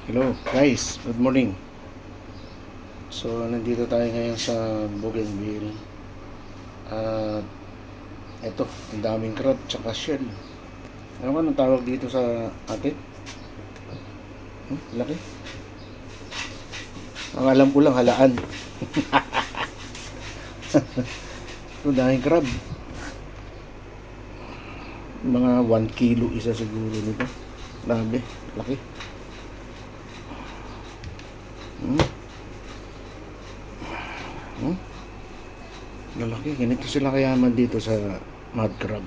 Hello guys, good morning. So nandito tayo ngayon sa Bougainville. At eto, ang daming crab tsaka shell. Ano ka nang tawag dito sa atin? Laki. Ang alam ko lang halaan. Ito daming crab. Mga 1 kilo isa siguro nito. Grabe, laki. Lalaki, ganito sila kayaman dito sa mud crab.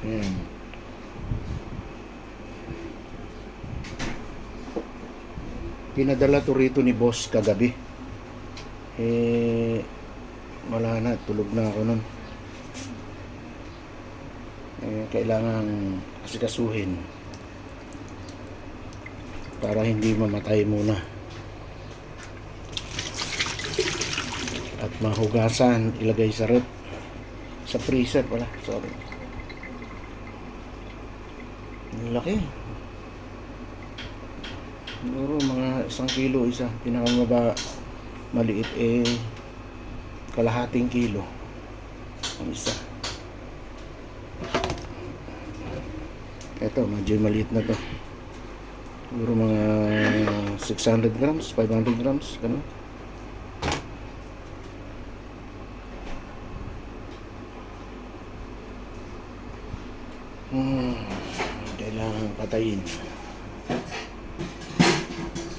Ayan. Pinadala to rito ni boss kagabi. Wala na, tulog na ako nun. Kailangan asikasuhin para hindi mamatay muna at mahugasan, ilagay sa rep, sa freezer pala, sorry. Ang laki, siguro mga 1 kilo isa, pinakamaba maliit kalahating kilo ang isa. Ito, medyo maliit na to. Siguro mga 600 grams, 500 grams, gano'n. Kailangan patayin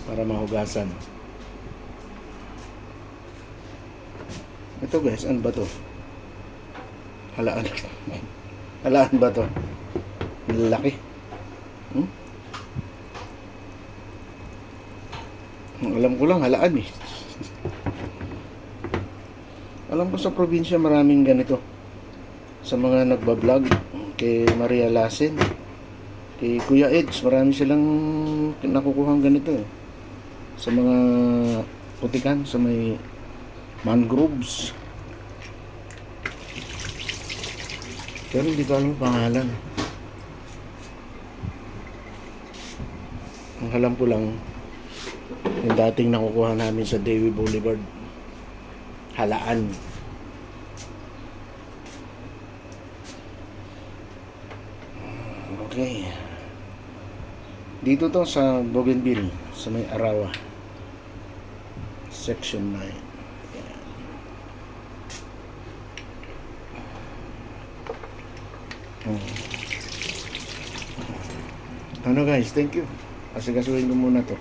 para mahugasan. Ito guys, ano ba to? Halaan. Halaan ba to? Laki. Alam ko lang halaan eh. Alam ko sa probinsya maraming ganito. Sa mga nagbablog kay Maria Lassen, kay Kuya Eds, marami silang nakukuhang ganito eh. Sa mga putikan, sa may mangroves. Pero hindi ko alam pangalan. Ang alam ko lang, yung dating nakukuha namin sa Dewi Boulevard, halaan. Okay. Dito to sa Bougainville, sa may Arawa, Section 9. Ano guys, thank you. Asikasuhin ko muna to.